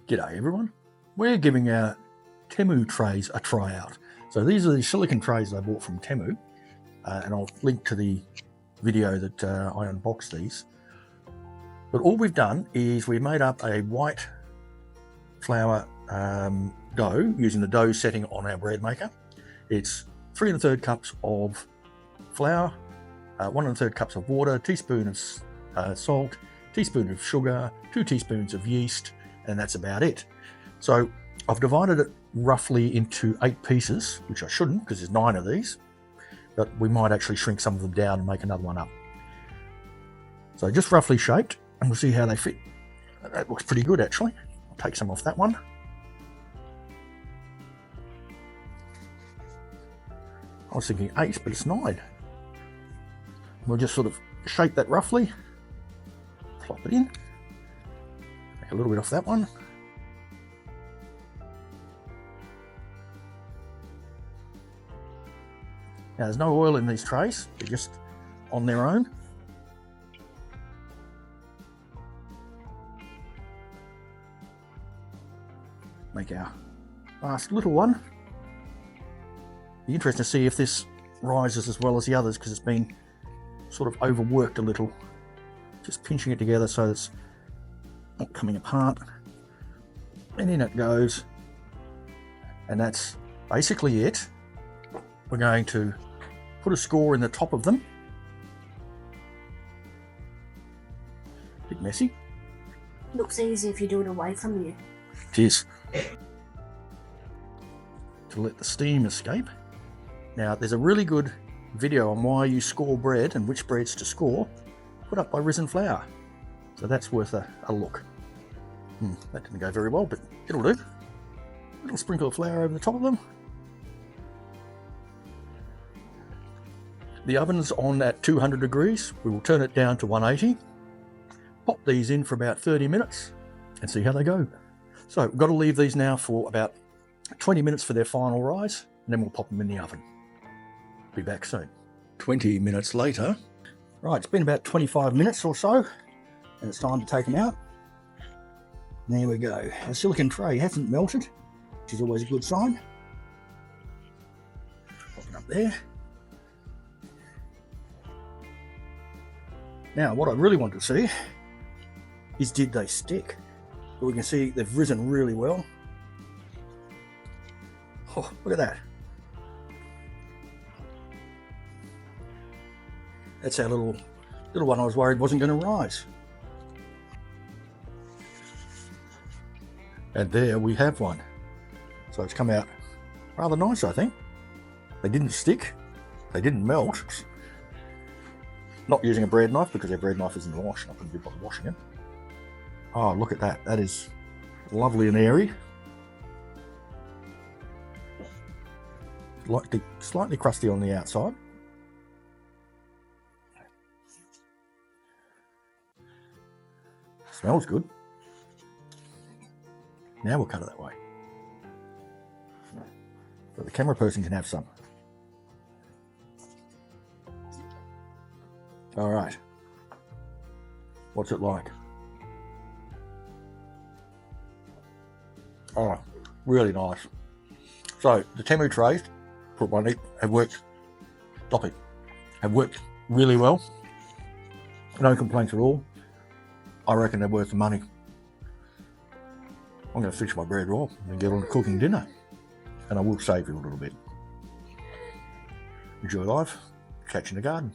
G'day everyone. We're giving our Temu trays a try out. So these are the silicone trays I bought from Temu, and I'll link to the video that I unboxed these. But all we've done is we made up a white flour dough using the dough setting on our bread maker. It's 3 1/3 cups of flour, 1 1/3 cups of water, teaspoon of salt, teaspoon of sugar, 2 teaspoons of yeast, and that's about it. So I've divided it roughly into 8 pieces, which I shouldn't because there's 9 of these, but we might actually shrink some of them down and make another one up. So just roughly shaped, and we'll see how they fit. That looks pretty good actually. I'll take some off that one. I was thinking 8, but it's 9. We'll just sort of shape that roughly, plop it in, make a little bit off that one. Now there's no oil in these trays, they're just on their own. Make our last little one. Be interesting to see if this rises as well as the others because it's been sort of overworked a little. Just pinching it together so it's not coming apart. And in it goes. And that's basically it. We're going to put a score in the top of them. Bit messy. Looks easy if you do it away from you. It is. To let the steam escape. Now there's a really good video on why you score bread and which breads to score, put up by Risen Flour. So that's worth a look. That didn't go very well, but it'll do. A little sprinkle of flour over the top of them. The oven's on at 200 degrees. We will turn it down to 180. Pop these in for about 30 minutes and see how they go. So we've got to leave these now for about 20 minutes for their final rise, and then we'll pop them in the oven. Be back soon. 20 minutes later. Right, it's been about 25 minutes or so, and it's time to take them out. There we go. The silicone tray hasn't melted, which is always a good sign. Pop it up there. Now, what I really want to see is did they stick? But we can see they've risen really well. Oh, look at that. That's our little one I was worried wasn't going to rise. And there we have one. So it's come out rather nice, I think. They didn't stick. They didn't melt. Not using a bread knife because our bread knife isn't washed. I couldn't be bothered washing it. Oh, look at that. That is lovely and airy. Slightly crusty on the outside. Smells good. Now we'll cut it that way. So the camera person can have some. All right. What's it like? Oh, really nice. So the Temu trays, put one in, have worked. Stop it. Have worked really well. No complaints at all. I reckon they're worth the money. I'm going to finish my bread raw and get on to cooking dinner. And I will save you a little bit. Enjoy life. Catch you in the garden.